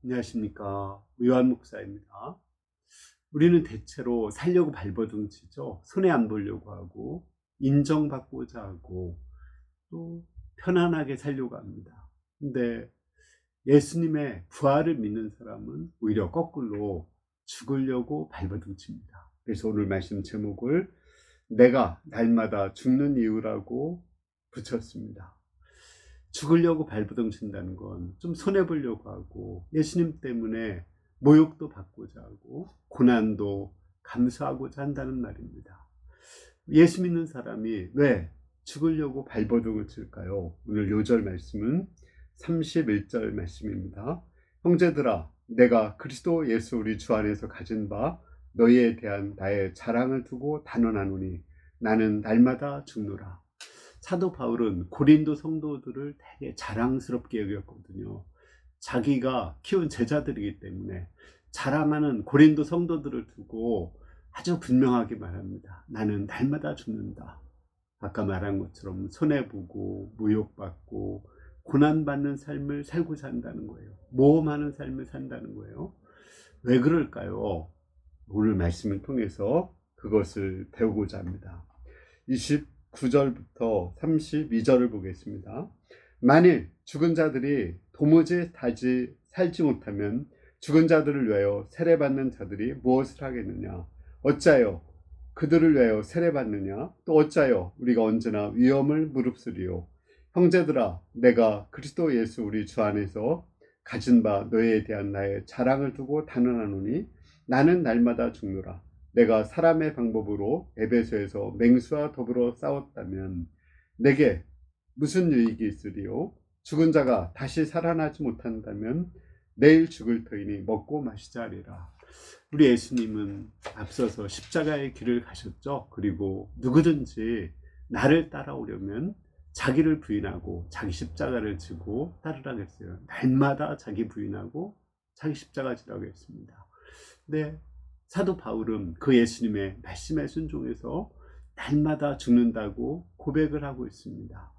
안녕하십니까. 의완 목사입니다. 우리는 대체로 살려고 발버둥치죠. 손해 안 보려고 하고, 인정받고자 하고, 또 편안하게 살려고 합니다. 근데 예수님의 부활을 믿는 사람은 오히려 거꾸로 죽으려고 발버둥칩니다. 그래서 오늘 말씀 제목을 내가 날마다 죽는 이유라고 붙였습니다. 죽으려고 발버둥 친다는 건 좀 손해보려고 하고, 예수님 때문에 모욕도 받고자 하고 고난도 감수하고자 한다는 말입니다. 예수 믿는 사람이 왜 죽으려고 발버둥을 칠까요? 오늘 요절 말씀은 31절 말씀입니다. 형제들아, 내가 그리스도 예수 우리 주 안에서 가진 바 너희에 대한 나의 자랑을 두고 단언하노니 나는 날마다 죽노라. 사도 바울은 고린도 성도들을 되게 자랑스럽게 여겼거든요. 자기가 키운 제자들이기 때문에 자랑하는 고린도 성도들을 두고 아주 분명하게 말합니다. 나는 날마다 죽는다. 아까 말한 것처럼 손해보고 모욕받고 고난받는 삶을 살고자 한다는 거예요. 모험하는 삶을 산다는 거예요. 왜 그럴까요? 오늘 말씀을 통해서 그것을 배우고자 합니다. 29절부터 32절을 보겠습니다. 만일 죽은 자들이 도무지 다시 살지 못하면 죽은 자들을 위하여 세례받는 자들이 무엇을 하겠느냐? 어찌하여 그들을 위하여 세례받느냐? 또 어찌하여 우리가 언제나 위험을 무릅쓰리요? 형제들아, 내가 그리스도 예수 우리 주 안에서 가진 바 너희에 대한 나의 자랑을 두고 단언하노니 나는 날마다 죽노라. 내가 사람의 방법으로 에베소에서 맹수와 더불어 싸웠다면 내게 무슨 유익이 있으리요? 죽은 자가 다시 살아나지 못한다면 내일 죽을 터이니 먹고 마시자 하리라. 우리 예수님은 앞서서 십자가의 길을 가셨죠. 그리고 누구든지 나를 따라오려면 자기를 부인하고 자기 십자가를 지고 따르라고 했어요. 날마다 자기 부인하고 자기 십자가 지라고 했습니다. 근데 사도 바울은 그 예수님의 말씀에 순종해서 날마다 죽는다고 고백을 하고 있습니다.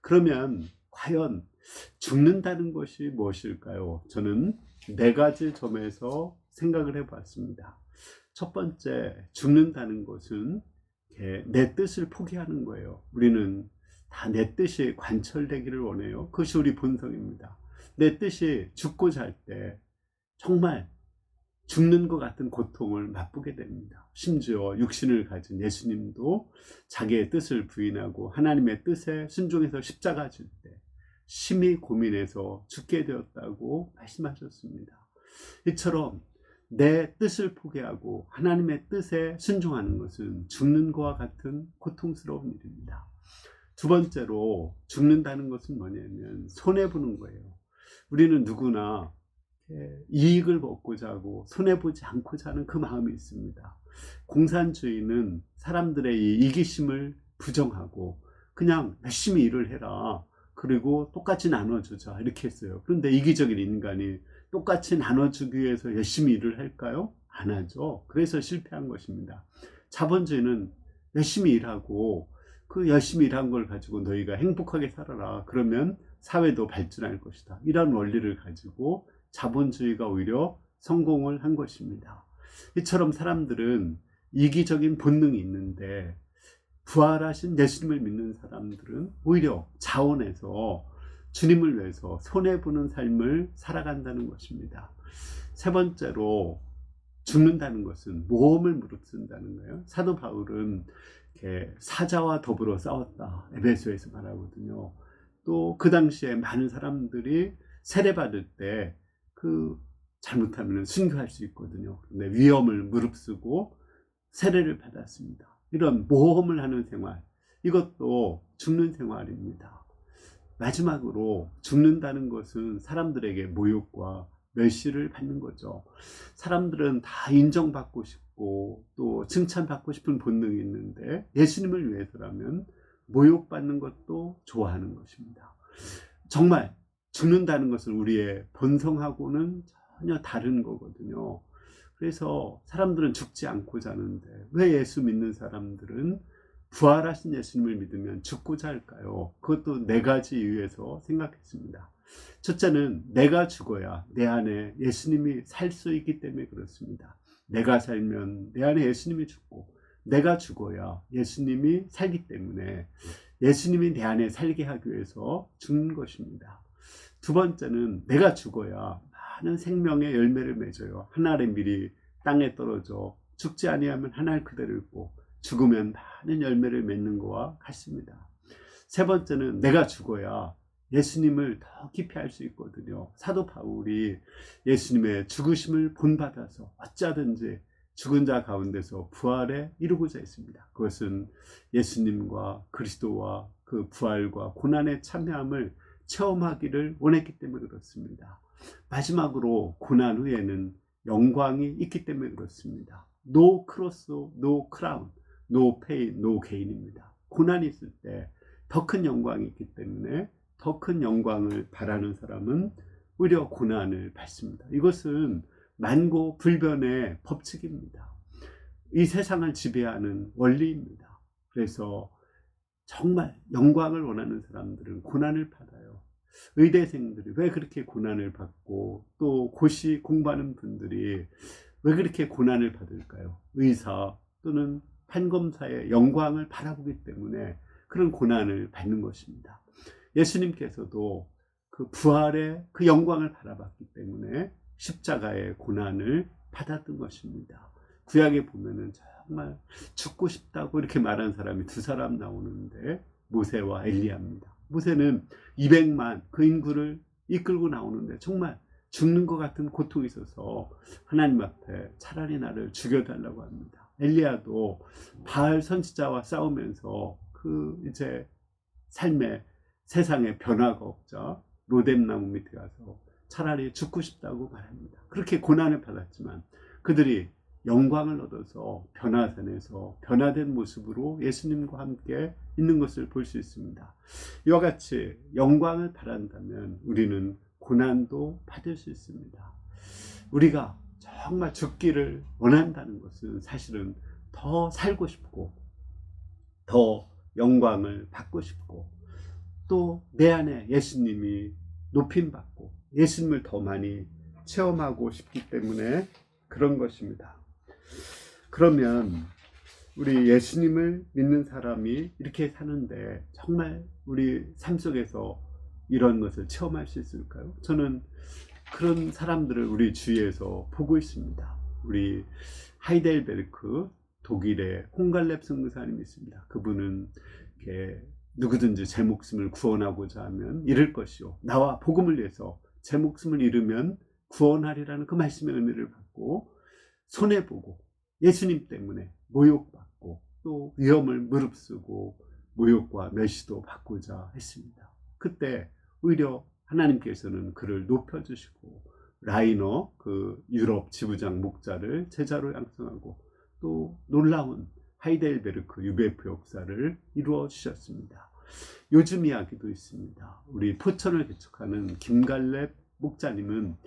그러면 과연 죽는다는 것이 무엇일까요? 저는 네 가지 점에서 생각을 해봤습니다. 첫 번째, 죽는다는 것은 내 뜻을 포기하는 거예요. 우리는 다 내 뜻이 관철되기를 원해요. 그것이 우리 본성입니다. 내 뜻이 죽고자 할 때 정말 죽는 것 같은 고통을 맛보게 됩니다. 심지어 육신을 가진 예수님도 자기의 뜻을 부인하고 하나님의 뜻에 순종해서 십자가 질 때 심히 고민해서 죽게 되었다고 말씀하셨습니다. 이처럼 내 뜻을 포기하고 하나님의 뜻에 순종하는 것은 죽는 것과 같은 고통스러운 일입니다. 두 번째로 죽는다는 것은 뭐냐면 손해보는 거예요. 우리는 누구나 이익을 얻고자 하고 손해보지 않고자 하는 그 마음이 있습니다. 공산주의는 사람들의 이 이기심을 부정하고 그냥 열심히 일을 해라. 그리고 똑같이 나눠주자. 이렇게 했어요. 그런데 이기적인 인간이 똑같이 나눠주기 위해서 열심히 일을 할까요? 안 하죠. 그래서 실패한 것입니다. 자본주의는 열심히 일하고 그 열심히 일한 걸 가지고 너희가 행복하게 살아라. 그러면 사회도 발전할 것이다. 이런 원리를 가지고 자본주의가 오히려 성공을 한 것입니다. 이처럼 사람들은 이기적인 본능이 있는데 부활하신 예수님을 믿는 사람들은 오히려 자원해서 주님을 위해서 손해보는 삶을 살아간다는 것입니다. 세 번째로 죽는다는 것은 모험을 무릅쓴다는 거예요. 사도 바울은 사자와 더불어 싸웠다. 에베소에서 말하거든요. 또 그 당시에 많은 사람들이 세례받을 때 잘못하면 순교할 수 있거든요. 근데 위험을 무릅쓰고 세례를 받았습니다. 이런 모험을 하는 생활, 이것도 죽는 생활입니다. 마지막으로 죽는다는 것은 사람들에게 모욕과 멸시를 받는 거죠. 사람들은 다 인정받고 싶고 또 칭찬받고 싶은 본능이 있는데 예수님을 위해서라면 모욕받는 것도 좋아하는 것입니다. 정말 죽는다는 것은 우리의 본성하고는 전혀 다른 거거든요. 그래서 사람들은 죽지 않고자 하는데 왜 예수 믿는 사람들은 부활하신 예수님을 믿으면 죽고자 할까요? 그것도 네 가지 이유에서 생각했습니다. 첫째는 내가 죽어야 내 안에 예수님이 살 수 있기 때문에 그렇습니다. 내가 살면 내 안에 예수님이 죽고, 내가 죽어야 예수님이 살기 때문에 예수님이 내 안에 살게 하기 위해서 죽는 것입니다. 두 번째는 내가 죽어야 많은 생명의 열매를 맺어요. 한 알의 밀이 땅에 떨어져 죽지 아니하면 한 알 그대로 있고, 죽으면 많은 열매를 맺는 것과 같습니다. 세 번째는 내가 죽어야 예수님을 더 깊이 알 수 있거든요. 사도 바울이 예수님의 죽으심을 본받아서 어찌하든지 죽은 자 가운데서 부활에 이루고자 했습니다. 그것은 예수님과 그리스도와 그 부활과 고난의 참여함을 체험하기를 원했기 때문에 그렇습니다. 마지막으로 고난 후에는 영광이 있기 때문에 그렇습니다. No cross, no crown, no pain, no gain입니다. 고난이 있을 때 더 큰 영광이 있기 때문에 더 큰 영광을 바라는 사람은 오히려 고난을 받습니다. 이것은 만고불변의 법칙입니다. 이 세상을 지배하는 원리입니다. 그래서 정말 영광을 원하는 사람들은 고난을 받아요. 의대생들이 왜 그렇게 고난을 받고, 또 고시 공부하는 분들이 왜 그렇게 고난을 받을까요? 의사 또는 판검사의 영광을 바라보기 때문에 그런 고난을 받는 것입니다. 예수님께서도 그 부활의 그 영광을 바라봤기 때문에 십자가의 고난을 받았던 것입니다. 구약에 보면은 정말 죽고 싶다고 이렇게 말한 사람이 두 사람 나오는데 모세와 엘리야입니다. 모세는 200만 그 인구를 이끌고 나오는데 정말 죽는 것 같은 고통이 있어서 하나님 앞에 차라리 나를 죽여달라고 합니다. 엘리야도 바알 선지자와 싸우면서 그 이제 삶의 세상에 변화가 없자 로뎀나무 밑에 가서 차라리 죽고 싶다고 말합니다. 그렇게 고난을 받았지만 그들이 영광을 얻어서 변화산에서 변화된 모습으로 예수님과 함께 있는 것을 볼 수 있습니다. 이와 같이 영광을 바란다면 우리는 고난도 받을 수 있습니다. 우리가 정말 죽기를 원한다는 것은 사실은 더 살고 싶고, 더 영광을 받고 싶고, 또 내 안에 예수님이 높임받고 예수님을 더 많이 체험하고 싶기 때문에 그런 것입니다. 그러면 우리 예수님을 믿는 사람이 이렇게 사는데 정말 우리 삶 속에서 이런 것을 체험할 수 있을까요? 저는 그런 사람들을 우리 주위에서 보고 있습니다. 우리 하이델베르크 독일의 홍갈렙 선교사님이 있습니다. 그분은 이렇게 누구든지 제 목숨을 구원하고자 하면 잃을 것이요, 나와 복음을 위해서 제 목숨을 잃으면 구원하리라는 그 말씀의 은혜를 받고, 손해보고 예수님 때문에 모욕받고 또 위험을 무릅쓰고 모욕과 멸시도 받고자 했습니다. 그때 오히려 하나님께서는 그를 높여주시고 라이너 그 유럽 지부장 목자를 제자로 양성하고 또 놀라운 하이델베르크 UBF 역사를 이루어 주셨습니다. 요즘 이야기도 있습니다. 우리 포천을 개척하는 김갈렙 목자님은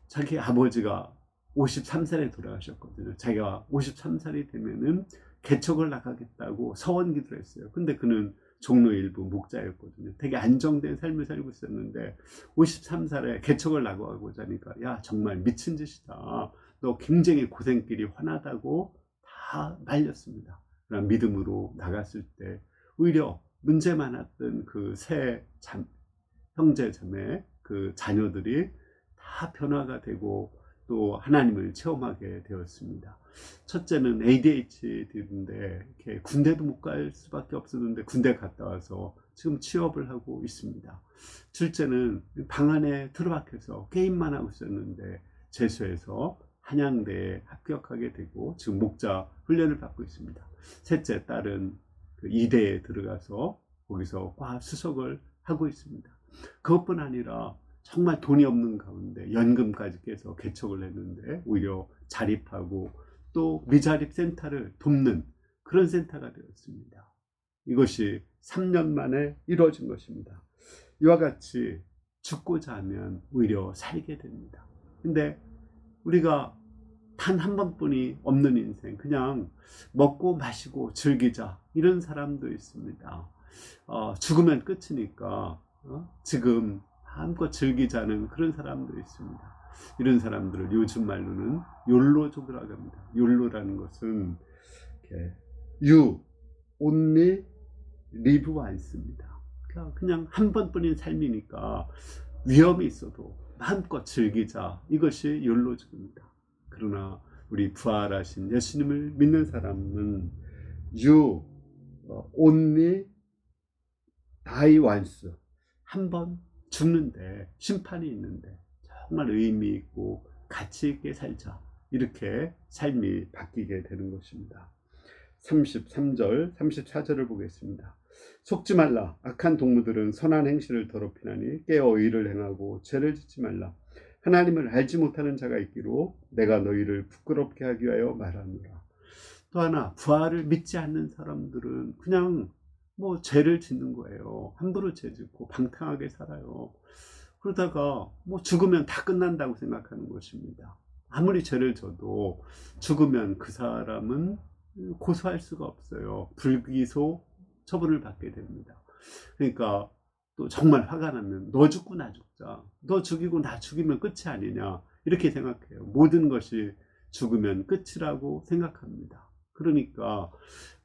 자기 아버지가 53살에 돌아가셨거든요. 자기가 53살이 되면은 개척을 나가겠다고 서원 기도를 했어요. 근데 그는 종로 일부 목자였거든요. 되게 안정된 삶을 살고 있었는데 53살에 개척을 나가고자 하니까 야 정말 미친 짓이다. 너 굉장히 고생길이 환하다고 다 말렸습니다. 그런 믿음으로 나갔을 때 오히려 문제 많았던 그 세 형제 자매 그 자녀들이 다 변화가 되고 또 하나님을 체험하게 되었습니다. 첫째는 ADHD인데 이렇게 군대도 못 갈 수밖에 없었는데 군대 갔다 와서 지금 취업을 하고 있습니다. 둘째는 방 안에 틀어박혀서 게임만 하고 있었는데 재수해서 한양대에 합격하게 되고 지금 목자 훈련을 받고 있습니다. 셋째 딸은 그 이대에 들어가서 거기서 과 수석을 하고 있습니다. 그것뿐 아니라 정말 돈이 없는 가운데 연금까지 깨서 개척을 했는데 오히려 자립하고 또 미자립 센터를 돕는 그런 센터가 되었습니다. 이것이 3년 만에 이루어진 것입니다. 이와 같이 죽고자 하면 오히려 살게 됩니다. 근데 우리가 단 한 번뿐이 없는 인생, 그냥 먹고 마시고 즐기자 이런 사람도 있습니다. 죽으면 끝이니까 지금 마음껏 즐기자는 그런 사람들이 있습니다. 이런 사람들을 요즘 말로는 욜로족이라고 합니다. 욜로라는 것은 you only live once입니다. 그냥 한 번뿐인 삶이니까 위험이 있어도 마음껏 즐기자, 이것이 욜로족입니다. 그러나 우리 부활하신 예수님을 믿는 사람은 you only die once, 한 번 죽는데, 심판이 있는데 정말 의미 있고 가치 있게 살자, 이렇게 삶이 바뀌게 되는 것입니다. 33절 34절을 보겠습니다. 속지 말라. 악한 동무들은 선한 행실을 더럽히나니 깨어 의를 행하고 죄를 짓지 말라. 하나님을 알지 못하는 자가 있기로 내가 너희를 부끄럽게 하기 위하여 말하노라. 또 하나, 부활을 믿지 않는 사람들은 그냥 죄를 짓는 거예요. 함부로 죄 짓고 방탕하게 살아요. 그러다가 죽으면 다 끝난다고 생각하는 것입니다. 아무리 죄를 져도 죽으면 그 사람은 고소할 수가 없어요. 불기소 처분을 받게 됩니다. 그러니까 또 정말 화가 나면 너 죽고 나 죽자, 너 죽이고 나 죽이면 끝이 아니냐, 이렇게 생각해요. 모든 것이 죽으면 끝이라고 생각합니다. 그러니까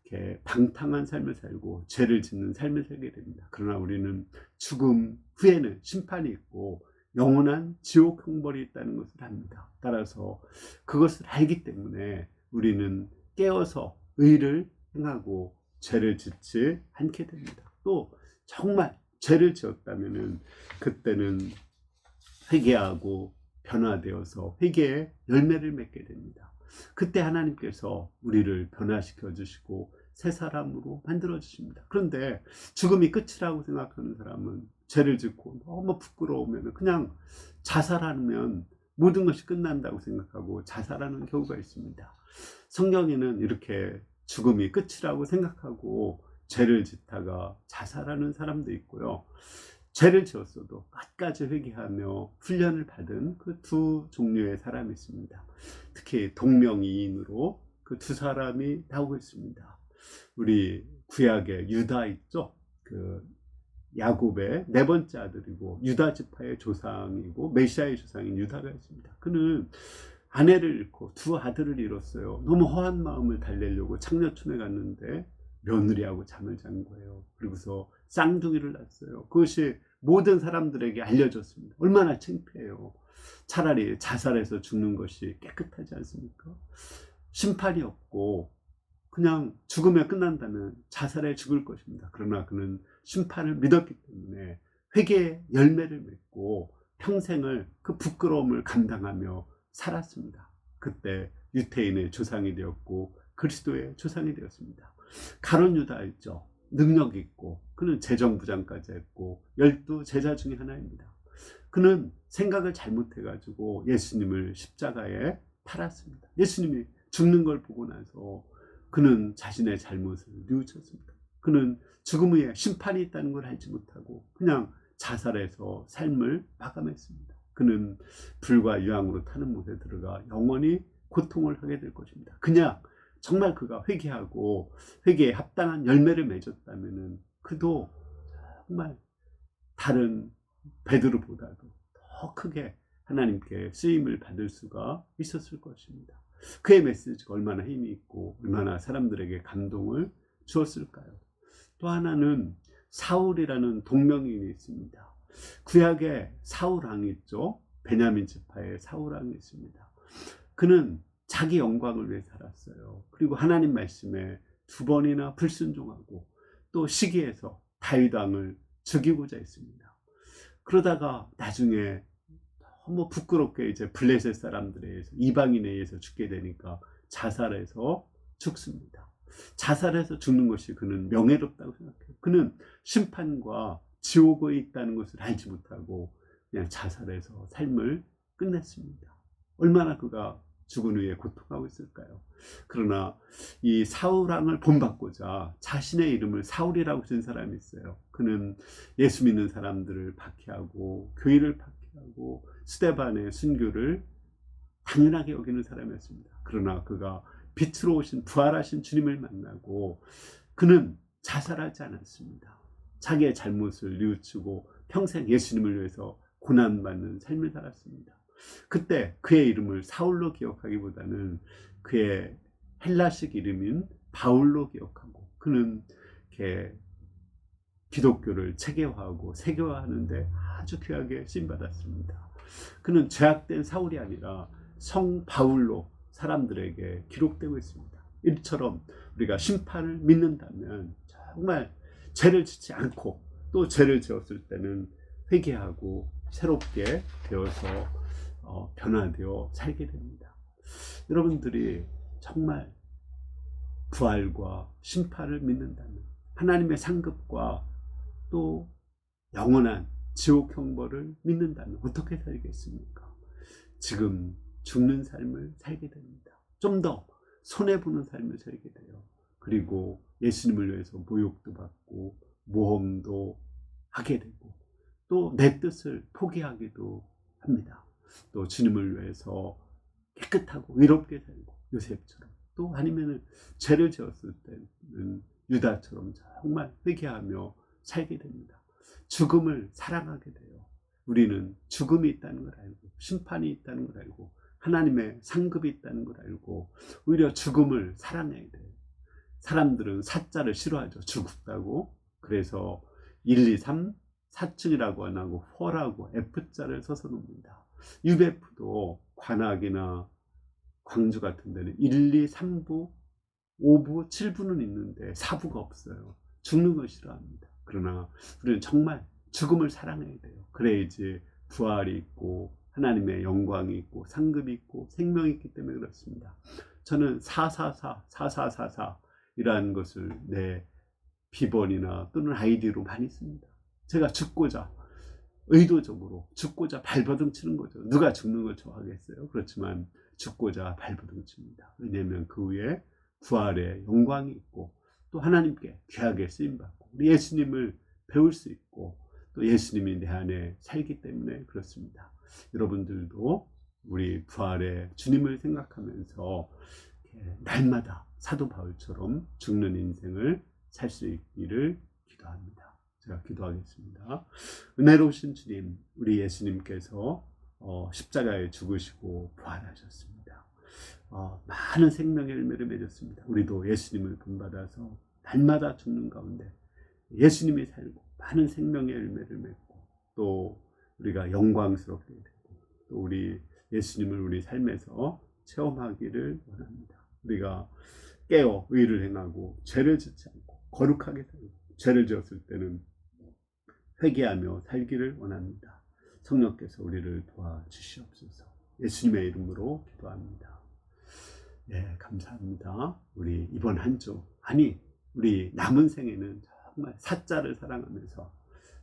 이렇게 방탕한 삶을 살고 죄를 짓는 삶을 살게 됩니다. 그러나 우리는 죽음 후에는 심판이 있고 영원한 지옥 형벌이 있다는 것을 압니다. 따라서 그것을 알기 때문에 우리는 깨어서 의를 행하고 죄를 짓지 않게 됩니다. 또 정말 죄를 지었다면은 그때는 회개하고 변화되어서 회개의 열매를 맺게 됩니다. 그때 하나님께서 우리를 변화시켜 주시고 새 사람으로 만들어 주십니다. 그런데 죽음이 끝이라고 생각하는 사람은 죄를 짓고 너무 부끄러우면 그냥 자살하면 모든 것이 끝난다고 생각하고 자살하는 경우가 있습니다. 성경에는 이렇게 죽음이 끝이라고 생각하고 죄를 짓다가 자살하는 사람도 있고요. 죄를 지었어도 끝까지 회개하며 훈련을 받은 그 두 종류의 사람이 있습니다. 특히 동명이인으로 그 두 사람이 나오고 있습니다. 우리 구약의 유다 있죠? 그 야곱의 네 번째 아들이고 유다 지파의 조상이고 메시아의 조상인 유다가 있습니다. 그는 아내를 잃고 두 아들을 잃었어요. 너무 허한 마음을 달래려고 창녀촌에 갔는데 며느리하고 잠을 잔 거예요. 그리고서 쌍둥이를 낳았어요. 그것이 모든 사람들에게 알려졌습니다. 얼마나 창피해요. 차라리 자살해서 죽는 것이 깨끗하지 않습니까? 심판이 없고 그냥 죽으면 끝난다면 자살해 죽을 것입니다. 그러나 그는 심판을 믿었기 때문에 회개의 열매를 맺고 평생을 그 부끄러움을 감당하며 살았습니다. 그때 유태인의 조상이 되었고 그리스도의 조상이 되었습니다. 가룟 유다 있죠. 능력 있고 그는 재정부장까지 했고 12 제자 중에 하나입니다. 그는 생각을 잘못해가지고 예수님을 십자가에 팔았습니다. 예수님이 죽는 걸 보고 나서 그는 자신의 잘못을 뉘우쳤습니다. 그는 죽음 후에 심판이 있다는 걸 알지 못하고 그냥 자살해서 삶을 마감했습니다. 그는 불과 유황으로 타는 못에 들어가 영원히 고통을 하게 될 것입니다. 그냥 정말 그가 회개하고 회개에 합당한 열매를 맺었다면 그도 정말 다른 베드로보다도 더 크게 하나님께 쓰임을 받을 수가 있었을 것입니다. 그의 메시지가 얼마나 힘이 있고 얼마나 사람들에게 감동을 주었을까요? 또 하나는 사울이라는 동명이인이 있습니다. 구약에 사울 왕이 있죠. 베냐민 지파의 사울 왕이 있습니다. 그는 자기 영광을 위해 살았어요. 그리고 하나님 말씀에 두 번이나 불순종하고 또 시기에서 다윗 왕을 죽이고자 했습니다. 그러다가 나중에 너무 부끄럽게 이제 블레셋 사람들에 의해서 이방인에 의해서 죽게 되니까 자살해서 죽습니다. 자살해서 죽는 것이 그는 명예롭다고 생각해요. 그는 심판과 지옥에 있다는 것을 알지 못하고 그냥 자살해서 삶을 끝냈습니다. 얼마나 그가 죽은 후에 고통하고 있을까요? 그러나 이 사울왕을 본받고자 자신의 이름을 사울이라고 지은 사람이 있어요. 그는 예수 믿는 사람들을 박해하고 교회를 박해하고 스데반의 순교를 당연하게 여기는 사람이었습니다. 그러나 그가 빛으로 오신 부활하신 주님을 만나고 그는 자살하지 않았습니다. 자기의 잘못을 뉘우치고 평생 예수님을 위해서 고난받는 삶을 살았습니다. 그때 그의 이름을 사울로 기억하기보다는 그의 헬라식 이름인 바울로 기억하고, 그는 이렇게 기독교를 체계화하고 세계화하는데 아주 귀하게 쓰임받았습니다. 그는 죄악된 사울이 아니라 성 바울로 사람들에게 기록되고 있습니다. 이처럼 우리가 심판을 믿는다면 정말 죄를 짓지 않고, 또 죄를 지었을 때는 회개하고 새롭게 되어서 변화되어 살게 됩니다. 여러분들이 정말 부활과 심판을 믿는다면, 하나님의 상급과 또 영원한 지옥 형벌을 믿는다면 어떻게 살겠습니까? 지금 죽는 삶을 살게 됩니다. 좀 더 손해보는 삶을 살게 돼요. 그리고 예수님을 위해서 모욕도 받고 모험도 하게 되고, 또 내 뜻을 포기하기도 합니다. 또 주님을 위해서 깨끗하고 의롭게 살고, 요셉처럼, 또 아니면 죄를 지었을 때는 유다처럼 정말 회개하며 살게 됩니다. 죽음을 사랑하게 돼요. 우리는 죽음이 있다는 걸 알고, 심판이 있다는 걸 알고, 하나님의 상급이 있다는 걸 알고, 오히려 죽음을 사랑해야 돼요. 사람들은 사자를 싫어하죠. 죽었다고. 그래서 1, 2, 3, 4층이라고 안 하고 4라고 F자를 써서 놓습니다. UBF도 관악이나 광주 같은 데는 1, 2, 3부, 5부, 7부는 있는데 4부가 없어요. 죽는 걸 싫어합니다. 그러나 우리는 정말 죽음을 사랑해야 돼요. 그래야지 부활이 있고 하나님의 영광이 있고 상급이 있고 생명이 있기 때문에 그렇습니다. 저는 444 이라는 것을 내 비번이나 또는 아이디로 많이 씁니다. 제가 죽고자, 의도적으로 죽고자 발버둥 치는 거죠. 누가 죽는 걸 좋아하겠어요? 그렇지만 죽고자 발버둥 칩니다. 왜냐하면 그 후에 부활의 영광이 있고, 또 하나님께 귀하게 쓰임받고, 우리 예수님을 배울 수 있고, 또 예수님이 내 안에 살기 때문에 그렇습니다. 여러분들도 우리 부활의 주님을 생각하면서 날마다 사도 바울처럼 죽는 인생을 살 수 있기를 기도합니다. 제가 기도하겠습니다. 은혜로우신 주님, 우리 예수님께서 십자가에 죽으시고 부활하셨습니다. 많은 생명의 열매를 맺었습니다. 우리도 예수님을 본받아서 날마다 죽는 가운데 예수님이 살고 많은 생명의 열매를 맺고, 또 우리가 영광스럽게 되고, 또 우리 예수님을 우리 삶에서 체험하기를 원합니다. 우리가 깨어 의를 행하고 죄를 짓지 않고 거룩하게 살고, 죄를 지었을 때는 회개하며 살기를 원합니다. 성령께서 우리를 도와주시옵소서. 예수님의 이름으로 기도합니다. 네, 감사합니다. 우리 이번 한 주, 아니 우리 남은 생에는 정말 사자를 사랑하면서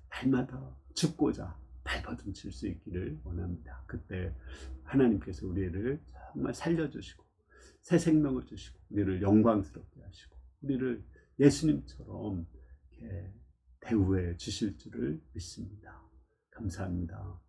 날마다 죽고자 발버둥 칠 수 있기를 원합니다. 그때 하나님께서 우리를 정말 살려주시고 새 생명을 주시고, 우리를 영광스럽게 하시고, 우리를 예수님처럼 이렇게 대우해 주실 줄을 믿습니다. 감사합니다.